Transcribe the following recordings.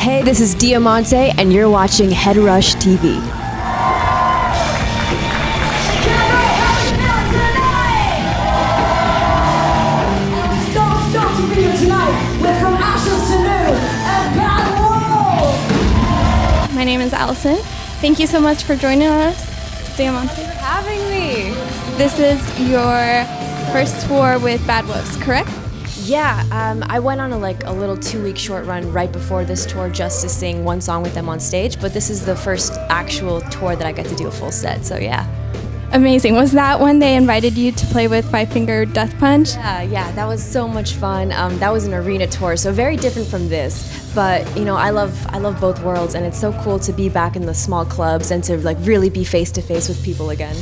Hey, this is Diamante, and you're watching Head Rush TV. My name is Alison. Thank you so much for joining us, Diamante. Thanks for having me. This is your first tour with Bad Wolves, correct? Yeah, I went on a little 2-week short run right before this tour just to sing one song with them on stage, but this is the first actual tour that I get to do a full set, so yeah. Amazing. Was that when they invited you to play with Five Finger Death Punch? Yeah, that was so much fun. That was an arena tour, so very different from this. But you know, I love both worlds, and it's so cool to be back in the small clubs and to really be face to face with people again.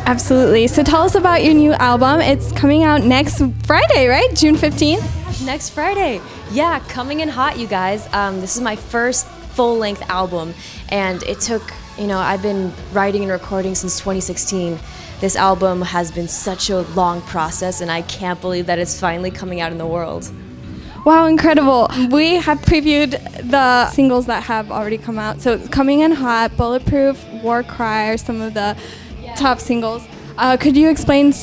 Absolutely. So tell us about your new album. It's coming out next Friday, right? June 15th? Next Friday. Yeah, coming in hot, you guys. This is my first full-length album, and it took, I've been writing and recording since 2016. This album has been such a long process, and I can't believe that it's finally coming out in the world. Wow, incredible. We have previewed the singles that have already come out. So Coming in Hot, Bulletproof, War Cry are some of the top singles. Could you explain,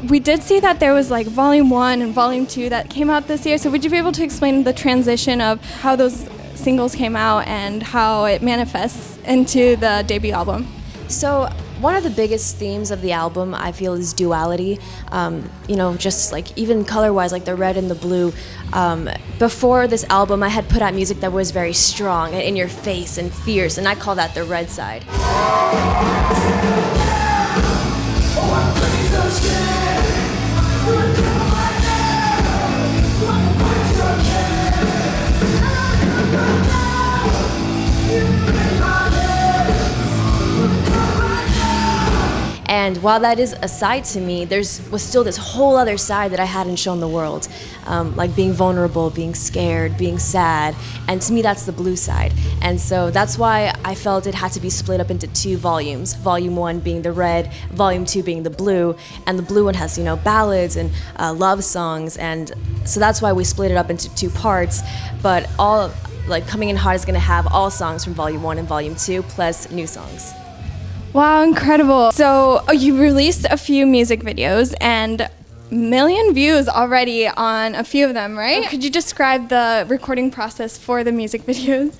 we did see that there was Volume 1 and Volume 2 that came out this year. So would you be able to explain the transition of how those singles came out and how it manifests into the debut album? So one of the biggest themes of the album, I feel, is duality. Just even color-wise, the red and the blue. Before this album, I had put out music that was very strong and in your face and fierce, and I call that the red side. And while that is a side to me, was still this whole other side that I hadn't shown the world, like being vulnerable, being scared, being sad, and to me that's the blue side. And so that's why I felt it had to be split up into 2 volumes, Volume 1 being the red, Volume 2 being the blue, and the blue one has, ballads and love songs, and so that's why we split it up into 2 parts, but all, Coming in Hot is gonna have all songs from Volume 1 and Volume 2, plus new songs. Wow, incredible. So you released a few music videos and million views already on a few of them, right? Could you describe the recording process for the music videos?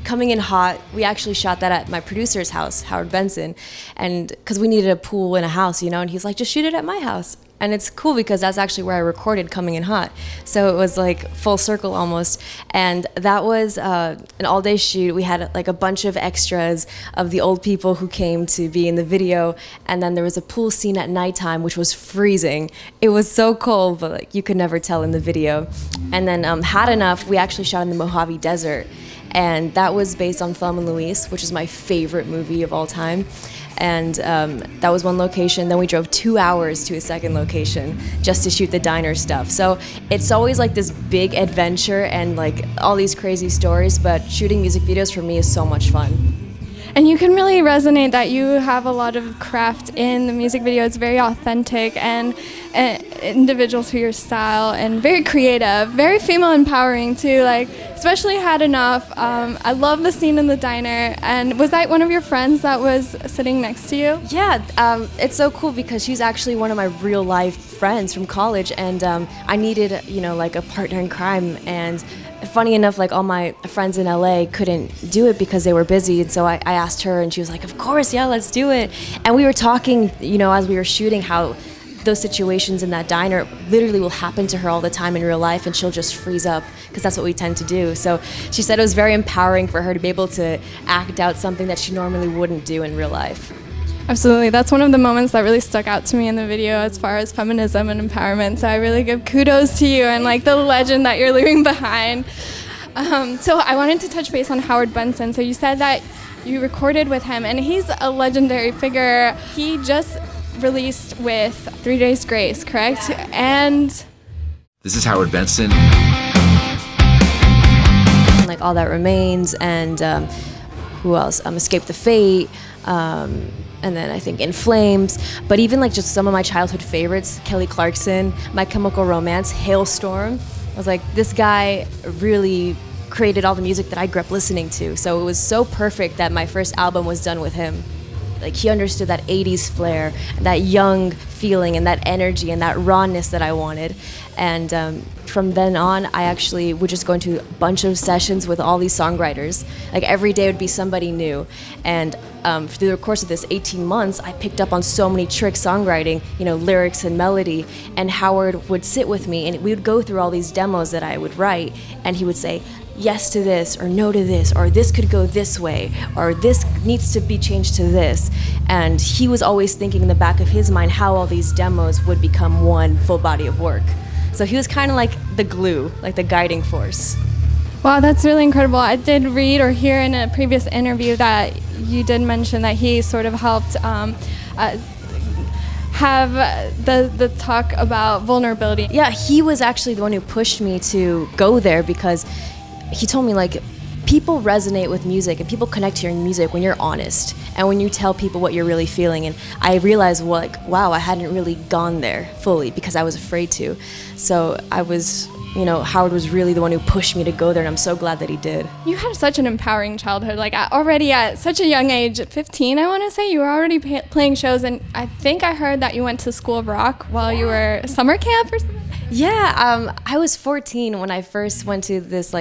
Coming in Hot, we actually shot that at my producer's house, Howard Benson, and because we needed a pool in a house, and he's like, just shoot it at my house. And it's cool because that's actually where I recorded Coming in Hot. So it was full circle almost. And that was an all-day shoot. We had a bunch of extras of the old people who came to be in the video. And then there was a pool scene at nighttime, which was freezing. It was so cold, but you could never tell in the video. And then Had Enough, we actually shot in the Mojave Desert. And that was based on Thelma and Louise, which is my favorite movie of all time. And that was one location. Then we drove 2 hours to a second location just to shoot the diner stuff. So it's always this big adventure and all these crazy stories, but shooting music videos for me is so much fun. And you can really resonate that you have a lot of craft in the music video. It's very authentic and individual to your style and very creative, very female empowering too, especially Had Enough. I love the scene in the diner. And was that one of your friends that was sitting next to you? Yeah, it's so cool because she's actually one of my real life friends from college, and I needed, a partner in crime. And funny enough, all my friends in LA couldn't do it because they were busy, and so I asked her, and she was like, of course, yeah, let's do it. And we were talking, as we were shooting, how those situations in that diner literally will happen to her all the time in real life, and she'll just freeze up because that's what we tend to do. So she said it was very empowering for her to be able to act out something that she normally wouldn't do in real life. Absolutely. That's one of the moments that really stuck out to me in the video as far as feminism and empowerment. So I really give kudos to you and the legend that you're leaving behind. So I wanted to touch base on Howard Benson. So you said that you recorded with him, and he's a legendary figure. He just released with 3 Days Grace, correct? And this is Howard Benson. All That Remains, and who else? Escape the Fate. And then I think In Flames, but even just some of my childhood favorites, Kelly Clarkson, My Chemical Romance, Hailstorm. I was like, this guy really created all the music that I grew up listening to. So it was so perfect that my first album was done with him. Like, he understood that 80s flair, that young feeling and that energy and that rawness that I wanted. And from then on, I actually would just go into a bunch of sessions with all these songwriters. Like, every day would be somebody new. And through the course of this 18 months, I picked up on so many tricks songwriting, lyrics and melody. And Howard would sit with me, and we would go through all these demos that I would write, and he would say, yes to this, or no to this, or this could go this way, or this needs to be changed to this. And he was always thinking in the back of his mind how all these demos would become one full body of work. So he was kind of like the glue, like the guiding force. Wow, that's really incredible. I did read or hear in a previous interview that you did mention that he sort of helped have the talk about vulnerability. Yeah, he was actually the one who pushed me to go there, because he told me, like, people resonate with music and people connect to your music when you're honest and when you tell people what you're really feeling. And I realized, wow, I hadn't really gone there fully because I was afraid to. So I was, Howard was really the one who pushed me to go there, and I'm so glad that he did. You had such an empowering childhood. Like, already at such a young age, at 15, I want to say, you were already playing shows. And I think I heard that you went to School of Rock while you were summer camp or something. Yeah, I was 14 when I first went to this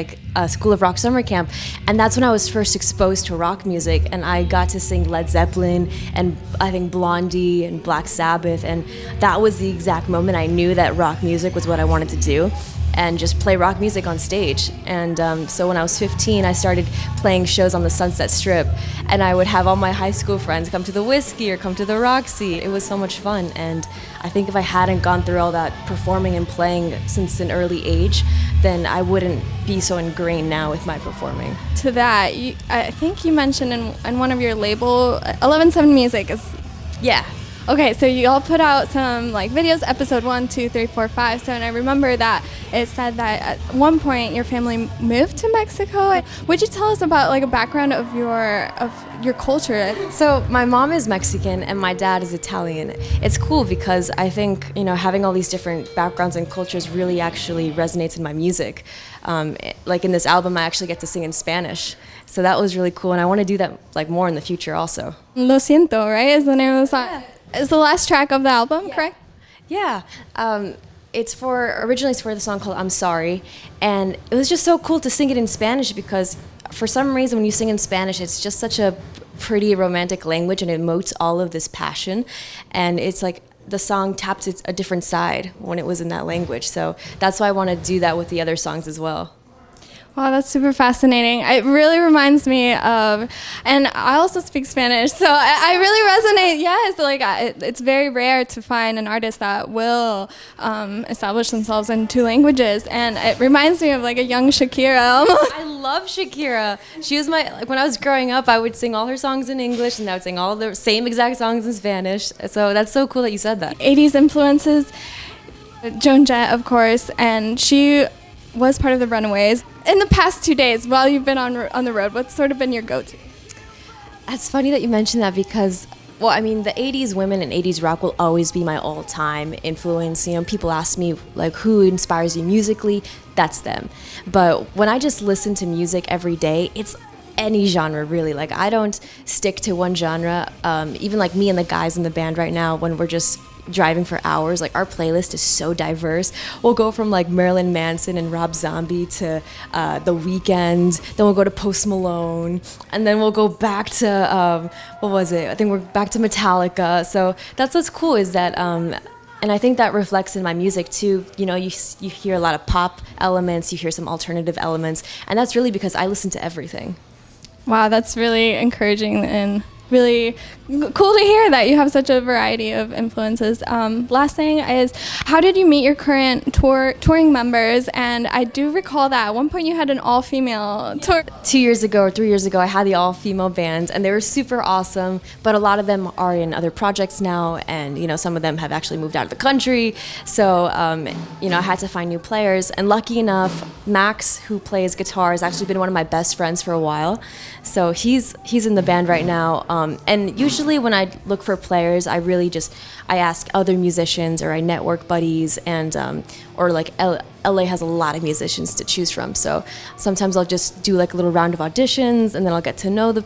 School of Rock summer camp, and that's when I was first exposed to rock music, and I got to sing Led Zeppelin and I think Blondie and Black Sabbath, and that was the exact moment I knew that rock music was what I wanted to do, and just play rock music on stage. And so when I was 15, I started playing shows on the Sunset Strip, and I would have all my high school friends come to the Whiskey or come to the Roxy. It was so much fun, and I think if I hadn't gone through all that performing and playing since an early age, then I wouldn't be so ingrained now with my performing. To that, I think you mentioned in one of your label, 11/7 Music is... Yeah. Okay, so you all put out some videos, episode 1, 2, 3, 4, 5. So, and I remember that it said that at one point your family moved to Mexico. Would you tell us about a background of your culture? So my mom is Mexican and my dad is Italian. It's cool because I think having all these different backgrounds and cultures really actually resonates in my music. Like in this album, I actually get to sing in Spanish. So that was really cool, and I want to do that more in the future also. Lo Siento, right, is the name of the song? Yeah. Is the last track of the album, correct? Yeah. Originally it's for the song called I'm Sorry, and it was just so cool to sing it in Spanish because for some reason when you sing in Spanish, it's just such a pretty romantic language and it emotes all of this passion, and it's like the song tapped a different side when it was in that language. So that's why I want to do that with the other songs as well. Wow, that's super fascinating. It really reminds me of, and I also speak Spanish, so I really resonate. Yes, it's very rare to find an artist that will establish themselves in 2 languages, and it reminds me of a young Shakira. I love Shakira. She was when I was growing up, I would sing all her songs in English, and I would sing all the same exact songs in Spanish. So that's so cool that you said that. 80s influences, Joan Jett, of course, and she was part of the Runaways. In the past 2 days, while you've been on the road, what's sort of been your go-to? That's funny that you mentioned that because, the 80s women and 80s rock will always be my all-time influence. People ask me, who inspires you musically? That's them. But when I just listen to music every day, it's any genre, really. I don't stick to one genre. Even me and the guys in the band right now, when we're just driving for hours, our playlist is so diverse. We'll go from Marilyn Manson and Rob Zombie to The Weeknd, then we'll go to Post Malone, and then we'll go back to I think we're back to Metallica. So that's what's cool is that and I think that reflects in my music too. You hear a lot of pop elements, you hear some alternative elements, and that's really because I listen to everything. Wow, that's really encouraging and really cool to hear that you have such a variety of influences. Last thing is, how did you meet your current touring members? And I do recall that at one point you had an all-female tour. 2 years ago or 3 years ago, I had the all-female band, and they were super awesome, but a lot of them are in other projects now, and some of them have actually moved out of the country. So I had to find new players, and lucky enough, Max, who plays guitar, has actually been one of my best friends for a while. So he's in the band right now. And usually when I look for players, I ask other musicians or I network buddies, and or like LA has a lot of musicians to choose from. So sometimes I'll just do like a little round of auditions, and then I'll get to know the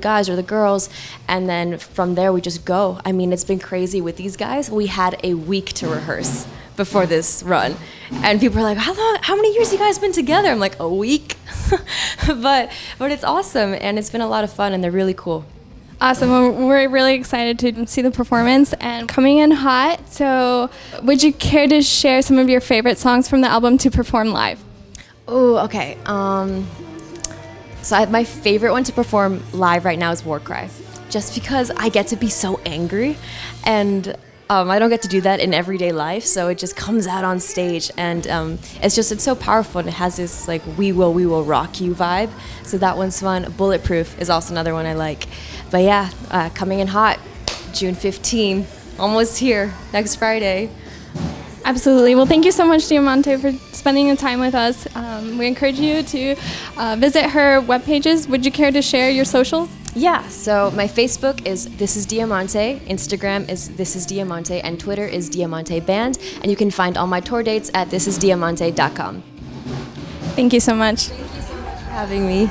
guys or the girls, and then from there we just go. I mean, it's been crazy with these guys. We had a week to rehearse before this run, and people are like, how many years you guys been together? I'm like, a week. but it's awesome, and it's been a lot of fun, and they're really cool. Awesome. Well, we're really excited to see the performance and coming in hot. So would you care to share some of your favorite songs from the album to perform live? Oh, okay. So my favorite one to perform live right now is War Cry, just because I get to be so angry, and I don't get to do that in everyday life, so it just comes out on stage, and it's so powerful, and it has this like we will rock you vibe. So that one's fun. Bulletproof is also another one I like. But yeah, coming in hot, June 15, almost here, next Friday. Absolutely. Well, thank you so much, Diamante, for spending the time with us. We encourage you to visit her web pages. Would you care to share your socials? Yeah, so my Facebook is This Is Diamante, Instagram is This Is Diamante, and Twitter is Diamante Band. And you can find all my tour dates at thisisdiamante.com. Thank you so much. Thank you so much for having me.